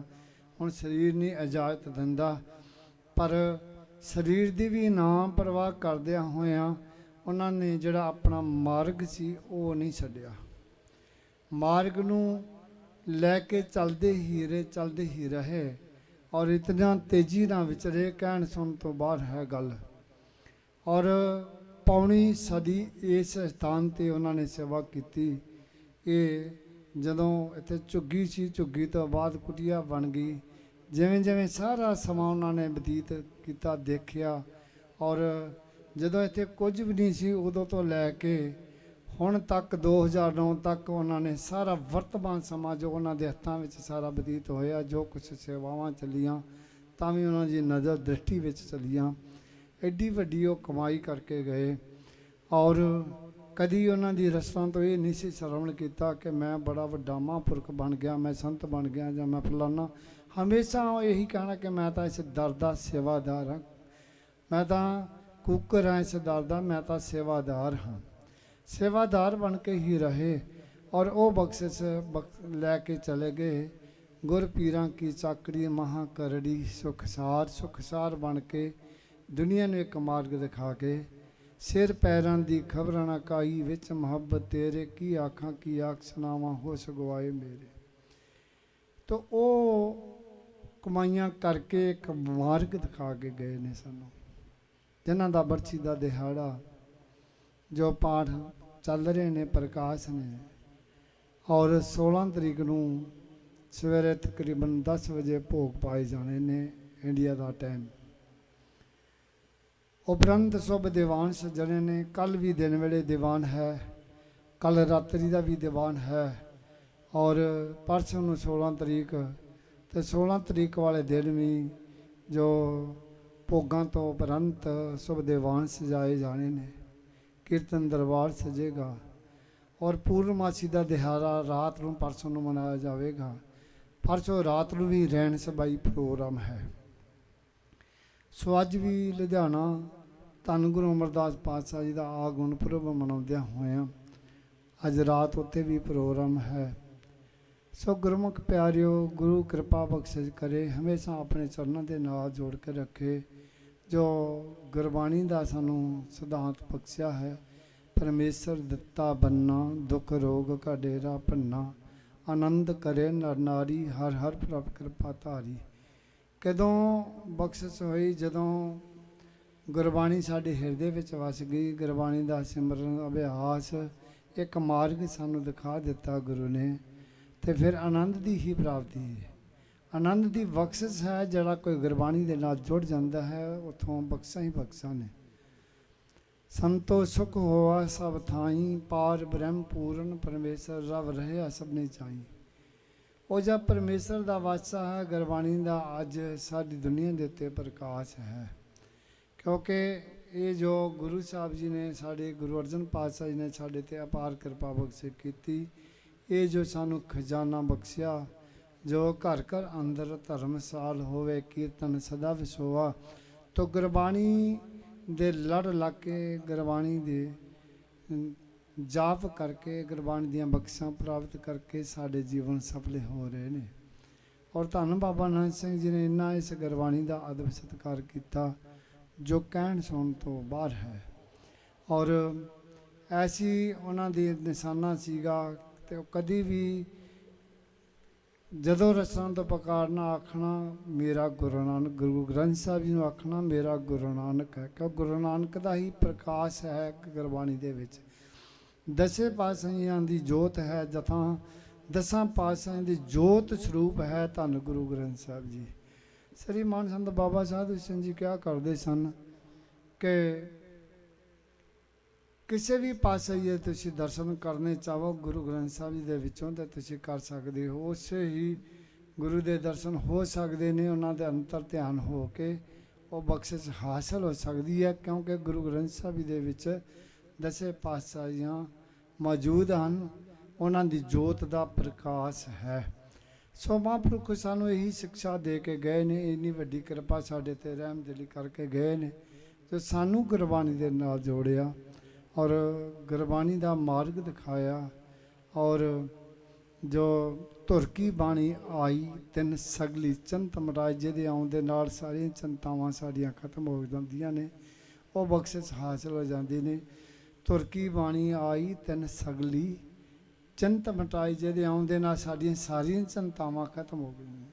हुण शरीर नहीं इजाजत दिंदा। पर शरीर की भी ना परवाह करदियां होइयां उन्होंने जिहड़ा अपना मार्ग सी वो नहीं छड्डिया। मार्ग नूं लैके चलते ही रहे। और इतना तेजी ना विचरे, कहण सुन तो बाहर है गल। और पौनी सदी इस स्थान पर उन्होंने सेवा की। ये जदों इत्थे झुग्गी सी, झुग्गी तो बाद कुटिया बन गई। जिवें जिवें सारा समा उन्होंने बतीत किया, देखिया। और जदों इत्थे कुछ भी नहीं सी उदों तो लैके हुण तक 2009 तक उन्होंने सारा वर्तमान समा जो उन्होंने हत्थां विच सारा बतीत होया, जो कुछ सेवावां चलियां तां भी उन्होंने जी नज़र दृष्टि विच चलियां। एड्डी वड्डी वो कमाई करके गए। और कदी उन्होंने रस्तां तो ये नहीं सी श्रवण किया कि मैं बड़ा वड्डा महापुरख बन गया, मैं संत बन गया, जां मैं फलाना। हमेशा यही कहना कि मैं तो इस दर दा सेवादार हाँ, मैं तो कुकर हाँ इस दर दा, मैं तो सेवादार हाँ। सेवादार बन के ही रहे। और वो बख्शिश लैके चले गए। गुर पीरां की चाकड़ी महा करड़ी, सुखसार सुखसार बन के दुनिया ने एक मार्ग दिखा के। सिर पैरां दी खबर ना काई, विच मुहब्बत तेरे की आखां की आख सुनावां होश गवाए मेरे। तो वो कमाइयां करके एक मार्ग दिखा के गए ने सानू, जिन्हां दा बरछी दा दिहाड़ा जो पाठ चल रहे ने, प्रकाश ने। और 16 तरीक नूं सवेरे तकरीबन 10 बजे भोग पाए जाने ने इंडिया का टाइम। उपरंत शुभ दीवान सजने ने। कल भी दिन वेले दीवान है, कल रात्रि का भी दीवान है। और परसों नूं 16 तरीक, तो 16 तरीक वाले दिन भी जो भोगां तो उपरंत शुभ दीवान सजाए जाने ने, कीर्तन दरबार सजेगा। और पूर्णमासी का दिहाड़ा रात नूं परसों नूं मनाया जाएगा। परसों रात नूं भी रहन सबाई प्रोग्राम है। सो अज भी लुधियाना धन गुरु अमरदास पातशाह जी का आगमन पुरब मनाउंदियां होइयां अज रात उत्ते भी प्रोग्राम है। सो गुरमुख प्यारिओ, गुरु कृपा बख्शिश करे, हमेशा अपने चरणों के नाल जोड़ के रखे। जो गुरबाणी का सानू सिद्धांत बख्शिया है, परमेश्वर दिता बन्ना, दुख रोग का डेरा भन्ना, ਆਨੰਦ ਕਰੇ ਨਰ ਨਾਰੀ, ਹਰ ਹਰ ਪ੍ਰਭ ਕਿਰਪਾ ਧਾਰੀ। ਕਦੋਂ ਬਖਸ਼ਿਸ਼ ਹੋਈ? ਜਦੋਂ ਗੁਰਬਾਣੀ ਸਾਡੇ ਹਿਰਦੇ ਵਿੱਚ ਵਸ ਗਈ। ਗੁਰਬਾਣੀ ਦਾ ਸਿਮਰਨ ਅਭਿਆਸ, ਇੱਕ ਮਾਰਗ ਸਾਨੂੰ ਦਿਖਾ ਦਿੱਤਾ ਗੁਰੂ ਨੇ, ਤੇ ਫਿਰ ਆਨੰਦ ਦੀ ਹੀ ਪ੍ਰਾਪਤੀ ਹੈ। ਆਨੰਦ ਦੀ ਬਖਸ਼ਿਸ਼ ਹੈ। ਜਿਹੜਾ ਕੋਈ ਗੁਰਬਾਣੀ ਦੇ ਨਾਲ ਜੁੜ ਜਾਂਦਾ ਹੈ, ਉੱਥੋਂ ਬਖਸ਼ਾਂ ਹੀ ਬਖਸ਼ਾਂ ਨੇ। ਸੰਤੋ ਸੁਖ ਹੋਆ ਸਭ ਥਾਈ, ਪਾਰ ਬ੍ਰਹਮ ਪੂਰਨ ਪਰਮੇਸ਼ਰ ਰਵ ਰਹਿਆ ਸਭਨੇ ਚਾਈ। ਉਹ ਜਦ ਪਰਮੇਸ਼ਰ ਦਾ ਵਾਸਾ ਹੈ, ਗੁਰਬਾਣੀ ਦਾ ਅੱਜ ਸਾਡੀ ਦੁਨੀਆ ਦੇ ਉੱਤੇ ਪ੍ਰਕਾਸ਼ ਹੈ। ਕਿਉਂਕਿ ਇਹ ਜੋ ਗੁਰੂ ਸਾਹਿਬ ਜੀ ਨੇ, ਸਾਡੇ ਗੁਰੂ ਅਰਜਨ ਪਾਤਸ਼ਾਹ ਜੀ ਨੇ ਸਾਡੇ 'ਤੇ ਅਪਾਰ ਕਿਰਪਾ ਬਖਸ਼ਿਸ਼ ਕੀਤੀ। ਇਹ ਜੋ ਸਾਨੂੰ ਖਜ਼ਾਨਾ ਬਖਸ਼ਿਆ, ਜੋ ਘਰ ਘਰ ਅੰਦਰ ਧਰਮਸਾਲ ਹੋਵੇ, ਕੀਰਤਨ ਸਦਾ ਵਿਸੋਆ। ਤੋ ਗੁਰਬਾਣੀ ਦੇ ਲੜ ਲੱਗ ਕੇ, ਗੁਰਬਾਣੀ ਦੇ ਜਾਪ ਕਰਕੇ, ਗੁਰਬਾਣੀ ਦੀਆਂ ਬਖਸ਼ਾਂ ਪ੍ਰਾਪਤ ਕਰਕੇ ਸਾਡੇ ਜੀਵਨ ਸਫਲ ਹੋ ਰਹੇ ਨੇ। ਔਰ ਧੰਨ ਬਾਬਾ ਨਾਨਕ ਸਿੰਘ ਜੀ ਨੇ ਇੰਨਾ ਇਸ ਗੁਰਬਾਣੀ ਦਾ ਅਦਬ ਸਤਿਕਾਰ ਕੀਤਾ ਜੋ ਕਹਿਣ ਸੁਣਨ ਤੋਂ ਬਾਹਰ ਹੈ। ਔਰ ਐਸੀ ਉਹਨਾਂ ਦੀ ਨਿਸ਼ਾਨਾ ਸੀਗਾ। ਤੇ ਉਹ ਕਦੀ ਵੀ ਜਦੋਂ ਰਸਨਾ ਤੋਂ ਪੁਕਾਰਨਾ, ਆਖਣਾ ਮੇਰਾ ਗੁਰੂ ਨਾਨਕ, ਗੁਰੂ ਗ੍ਰੰਥ ਸਾਹਿਬ ਜੀ ਨੂੰ ਆਖਣਾ ਮੇਰਾ ਗੁਰੂ ਨਾਨਕ ਹੈ। ਕਿਉਂ ਗੁਰੂ ਨਾਨਕ ਦਾ ਹੀ ਪ੍ਰਕਾਸ਼ ਹੈ ਗੁਰਬਾਣੀ ਦੇ ਵਿੱਚ। ਦਸੇ ਪਾਤਸ਼ਾਹੀਆਂ ਦੀ ਜੋਤ ਹੈ, ਜਥਾਂ ਦਸਾਂ ਪਾਤਸ਼ਾਹੀਆਂ ਦੀ ਜੋਤ ਸਰੂਪ ਹੈ ਧੰਨ ਗੁਰੂ ਗ੍ਰੰਥ ਸਾਹਿਬ ਜੀ। ਸ੍ਰੀ ਮਾਨ ਸੰਤ ਬਾਬਾ ਸਾਧੂ ਸਿੰਘ ਜੀ ਕਿਹਾ ਕਰਦੇ ਸਨ ਕਿ ਕਿਸੇ ਵੀ ਪਾਤਸ਼ਾਹੀ ਤੁਸੀਂ ਦਰਸ਼ਨ ਕਰਨੇ ਚਾਹੋ ਗੁਰੂ ਗ੍ਰੰਥ ਸਾਹਿਬ ਜੀ ਦੇ ਵਿੱਚੋਂ, ਤਾਂ ਤੁਸੀਂ ਕਰ ਸਕਦੇ ਹੋ। ਉਸੇ ਹੀ ਗੁਰੂ ਦੇ ਦਰਸ਼ਨ ਹੋ ਸਕਦੇ ਨੇ। ਉਹਨਾਂ ਦੇ ਅੰਤਰ ਧਿਆਨ ਹੋ ਕੇ ਉਹ ਬਖਸ਼ਿਸ਼ ਹਾਸਲ ਹੋ ਸਕਦੀ ਹੈ। ਕਿਉਂਕਿ ਗੁਰੂ ਗ੍ਰੰਥ ਸਾਹਿਬ ਜੀ ਦੇ ਵਿੱਚ ਦਸੇ ਪਾਤਸ਼ਾਹੀਆਂ ਮੌਜੂਦ ਹਨ, ਉਹਨਾਂ ਦੀ ਜੋਤ ਦਾ ਪ੍ਰਕਾਸ਼ ਹੈ। ਸੋ ਮਹਾਂਪੁਰਖ ਸਾਨੂੰ ਇਹੀ ਸਿੱਖਿਆ ਦੇ ਕੇ ਗਏ ਨੇ। ਇੰਨੀ ਵੱਡੀ ਕਿਰਪਾ ਸਾਡੇ 'ਤੇ ਰਹਿਮਦਿਲੀ ਕਰਕੇ ਗਏ ਨੇ, ਜੋ ਸਾਨੂੰ ਗੁਰਬਾਣੀ ਦੇ ਨਾਲ ਜੋੜਿਆ ਔਰ ਗੁਰਬਾਣੀ ਦਾ ਮਾਰਗ ਦਿਖਾਇਆ। ਔਰ ਜੋ ਧੁਰ ਕੀ ਬਾਣੀ ਆਈ ਤਿੰਨ ਸਗਲੀ ਚੰਤ ਮਰਾਜ, ਜਿਹਦੇ ਆਉਣ ਦੇ ਨਾਲ ਸਾਰੀਆਂ ਚਿੰਤਾਵਾਂ ਸਾਡੀਆਂ ਖਤਮ ਹੋ ਜਾਂਦੀਆਂ ਨੇ, ਉਹ ਬਖਸ਼ਿਸ਼ ਹਾਸਲ ਹੋ ਜਾਂਦੀ ਨੇ। ਧੁਰ ਕੀ ਬਾਣੀ ਆਈ ਤਿੰਨ ਸਗਲੀ ਚਿੰਤ ਮਟਾਈ, ਜਿਹਦੇ ਆਉਣ ਦੇ ਨਾਲ ਸਾਡੀਆਂ ਸਾਰੀਆਂ ਚਿੰਤਾਵਾਂ ਖਤਮ ਹੋ ਗਈਆਂ।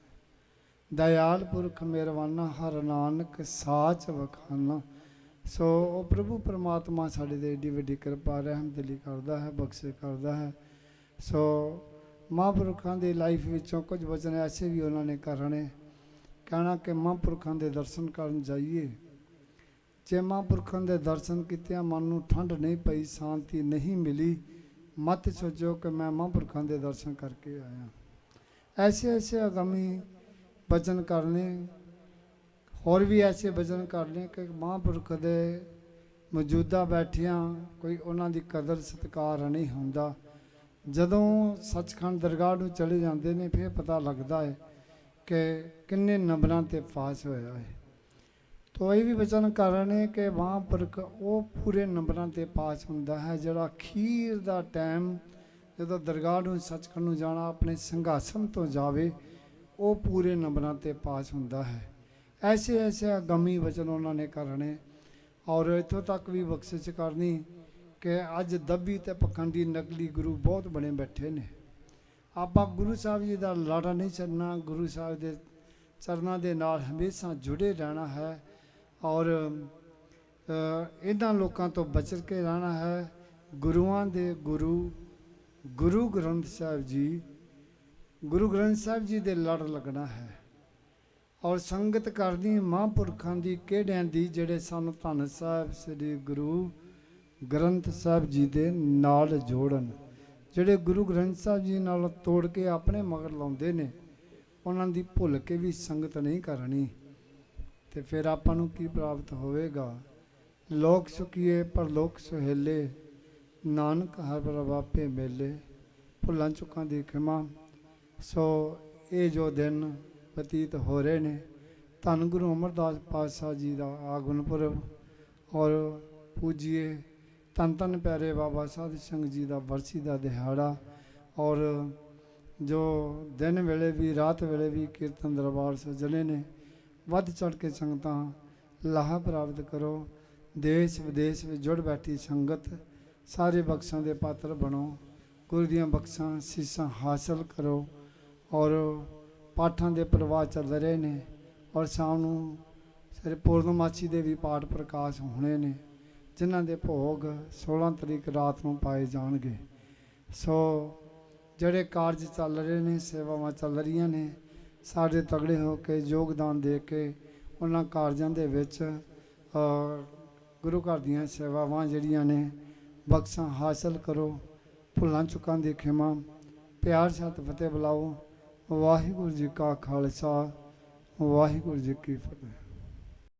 ਦਇਆਲ ਪੁਰਖ ਮਿਹਰਬਾਨਾ, ਹਰ ਨਾਨਕ ਸਾਚ ਵਖਾਨਾ। ਸੋ ਉਹ ਪ੍ਰਭੂ ਪਰਮਾਤਮਾ ਸਾਡੇ 'ਤੇ ਏਡੀ ਵੱਡੀ ਕਿਰਪਾ ਰਹਿਮਦਿਲੀ ਕਰਦਾ ਹੈ, ਬਖਸ਼ਿਸ਼ ਕਰਦਾ ਹੈ। ਸੋ ਮਹਾਂਪੁਰਖਾਂ ਦੀ ਲਾਈਫ ਵਿੱਚੋਂ ਕੁਝ ਵਚਨ ਐਸੇ ਵੀ ਉਹਨਾਂ ਨੇ ਕਰਨੇ। ਕਹਿਣਾ ਕਿ ਮਹਾਂਪੁਰਖਾਂ ਦੇ ਦਰਸ਼ਨ ਕਰਨ ਜਾਈਏ। ਜੇ ਮਹਾਂਪੁਰਖਾਂ ਦੇ ਦਰਸ਼ਨ ਕੀਤਿਆਂ ਮਨ ਨੂੰ ਠੰਡ ਨਹੀਂ ਪਈ, ਸ਼ਾਂਤੀ ਨਹੀਂ ਮਿਲੀ, ਮਤ ਸੋਚੋ ਕਿ ਮੈਂ ਮਹਾਂਪੁਰਖਾਂ ਦੇ ਦਰਸ਼ਨ ਕਰਕੇ ਆਇਆ। ਐਸੇ ਐਸੇ ਅਗਾਮੀ ਵਚਨ ਕਰਨੇ, ਹੋਰ ਵੀ ਐਸੇ ਵਚਨ ਕਰਨੇ ਕਿ ਮਹਾਂਪੁਰਖ ਦੇ ਮੌਜੂਦਾ ਬੈਠਿਆਂ ਕੋਈ ਉਹਨਾਂ ਦੀ ਕਦਰ ਸਤਿਕਾਰ ਨਹੀਂ ਹੁੰਦਾ। ਜਦੋਂ ਸੱਚਖੰਡ ਦਰਗਾਹ ਨੂੰ ਚਲੇ ਜਾਂਦੇ ਨੇ, ਫਿਰ ਪਤਾ ਲੱਗਦਾ ਹੈ ਕਿ ਕਿੰਨੇ ਨੰਬਰਾਂ 'ਤੇ ਪਾਸ ਹੋਇਆ ਹੈ। ਤੋ ਇਹ ਵੀ ਵਚਨ ਕਰ ਰਹੇ ਨੇ ਕਿ ਮਹਾਂਪੁਰਖ ਉਹ ਪੂਰੇ ਨੰਬਰਾਂ 'ਤੇ ਪਾਸ ਹੁੰਦਾ ਹੈ, ਜਿਹੜਾ ਅਖੀਰ ਦਾ ਟਾਈਮ ਜਦੋਂ ਦਰਗਾਹ ਨੂੰ ਸੱਚਖੰਡ ਨੂੰ ਜਾਣਾ, ਆਪਣੇ ਸਿੰਘਾਸਨ ਤੋਂ ਜਾਵੇ, ਉਹ ਪੂਰੇ ਨੰਬਰਾਂ 'ਤੇ ਪਾਸ ਹੁੰਦਾ ਹੈ। ਐਸੇ ਐਸੇ ਅਗਾਮੀ ਵਚਨ ਉਹਨਾਂ ਨੇ ਕਰਨੇ। ਔਰ ਇੱਥੋਂ ਤੱਕ ਵੀ ਬਖਸ਼ਿਸ਼ ਕਰਨੀ ਕਿ ਅੱਜ ਦੱਬੀ ਅਤੇ ਪਖੰਡੀ ਨਕਲੀ ਗੁਰੂ ਬਹੁਤ ਬਣੇ ਬੈਠੇ ਨੇ। ਆਪਾਂ ਗੁਰੂ ਸਾਹਿਬ ਜੀ ਦਾ ਲਾੜਾ ਨਹੀਂ ਛੱਡਣਾ, ਗੁਰੂ ਸਾਹਿਬ ਦੇ ਚਰਨਾਂ ਦੇ ਨਾਲ ਹਮੇਸ਼ਾ ਜੁੜੇ ਰਹਿਣਾ ਹੈ। ਔਰ ਇਹਨਾਂ ਲੋਕਾਂ ਤੋਂ ਬਚ ਕੇ ਰਹਿਣਾ ਹੈ। ਗੁਰੂਆਂ ਦੇ ਗੁਰੂ ਗੁਰੂ ਗ੍ਰੰਥ ਸਾਹਿਬ ਜੀ, ਗੁਰੂ ਗ੍ਰੰਥ ਸਾਹਿਬ ਜੀ ਦੇ ਲੜ ਲੱਗਣਾ ਹੈ। ਔਰ ਸੰਗਤ ਕਰਨੀ ਮਹਾਂਪੁਰਖਾਂ ਦੀ, ਕਿਹੜਿਆਂ ਦੀ? ਜਿਹੜੇ ਸਾਨੂੰ ਧੰਨ ਸਾਹਿਬ ਸ੍ਰੀ ਗੁਰੂ ਗ੍ਰੰਥ ਸਾਹਿਬ ਜੀ ਦੇ ਨਾਲ ਜੋੜਨ। ਜਿਹੜੇ ਗੁਰੂ ਗ੍ਰੰਥ ਸਾਹਿਬ ਜੀ ਨਾਲ ਤੋੜ ਕੇ ਆਪਣੇ ਮਗਰ ਲਾਉਂਦੇ ਨੇ, ਉਹਨਾਂ ਦੀ ਭੁੱਲ ਕੇ ਵੀ ਸੰਗਤ ਨਹੀਂ ਕਰਨੀ। ਤੇ ਫਿਰ ਆਪਾਂ ਨੂੰ ਕੀ ਪ੍ਰਾਪਤ ਹੋਵੇਗਾ? ਲੋਕ ਸੁਖੀਏ ਪਰਲੋਕ ਸੁਹੇਲੇ, ਨਾਨਕ ਹਰ ਪ੍ਰਭ ਆਪੇ ਮੇਲੇ। ਭੁੱਲਾਂ ਚੁੱਕਾਂ ਦੀ ਖਿਮਾ। ਸੋ ਇਹ ਜੋ ਦਿਨ ਬਤੀਤ ਹੋ ਰਹੇ ਨੇ, ਧੰਨ ਗੁਰੂ ਅਮਰਦਾਸ ਪਾਤਸ਼ਾਹ ਜੀ ਦਾ ਆਗਮਨ ਪੁਰਬ ਔਰ ਪੂਜੀਏ ਧੰਨ ਧੰਨ ਪਿਆਰੇ ਬਾਬਾ ਸਾਧੂ ਸਿੰਘ ਜੀ ਦਾ ਵਰਸੀ ਦਾ ਦਿਹਾੜਾ। ਔਰ ਜੋ ਦਿਨ ਵੇਲੇ ਵੀ ਰਾਤ ਵੇਲੇ ਵੀ ਕੀਰਤਨ ਦਰਬਾਰ ਸਜਣੇ ਨੇ, ਵੱਧ ਚੜ੍ਹ ਕੇ ਸੰਗਤਾਂ ਲਾਹਾ ਪ੍ਰਾਪਤ ਕਰੋ। ਦੇਸ਼ ਵਿਦੇਸ਼ ਵਿੱਚ ਜੁੜ ਬੈਠੀ ਸੰਗਤ ਸਾਰੇ ਬਖਸ਼ਾਂ ਦੇ ਪਾਤਰ ਬਣੋ। ਗੁਰੂ ਦੀਆਂ ਬਖਸ਼ਾਂ ਸੀਸਾਂ ਹਾਸਲ ਕਰੋ। ਔਰ ਪਾਠਾਂ ਦੇ ਪ੍ਰਵਾਹ ਚੱਲ ਰਹੇ ਨੇ ਔਰ ਸ਼ਾਮ ਨੂੰ ਸਵੇਰੇ ਪੂਰਨਮਾਸ਼ੀ ਦੇ ਵੀ ਪਾਠ ਪ੍ਰਕਾਸ਼ ਹੋਣੇ ਨੇ, ਜਿਨ੍ਹਾਂ ਦੇ ਭੋਗ 16 ਤਰੀਕ ਰਾਤ ਨੂੰ ਪਾਏ ਜਾਣਗੇ। ਸੋ ਜਿਹੜੇ ਕਾਰਜ ਚੱਲ ਰਹੇ ਨੇ, ਸੇਵਾਵਾਂ ਚੱਲ ਰਹੀਆਂ ਨੇ, ਸਾਡੇ ਤਗੜੇ ਹੋ ਕੇ ਯੋਗਦਾਨ ਦੇ ਕੇ ਉਹਨਾਂ ਕਾਰਜਾਂ ਦੇ ਵਿੱਚ ਗੁਰੂ ਘਰ ਦੀਆਂ ਸੇਵਾਵਾਂ ਜਿਹੜੀਆਂ ਨੇ ਬਖਸ਼ਾਂ ਹਾਸਲ ਕਰੋ। ਭੁੱਲਾਂ ਚੁੱਕਾਂ ਦੀ ਖਿਮਾ, ਪਿਆਰ ਸਤ ਫਤਿਹ ਬੁਲਾਓ। ਵਾਹਿਗੁਰੂ ਜੀ ਕਾ ਖਾਲਸਾ, ਵਾਹਿਗੁਰੂ ਜੀ ਕੀ ਫਤਿਹ।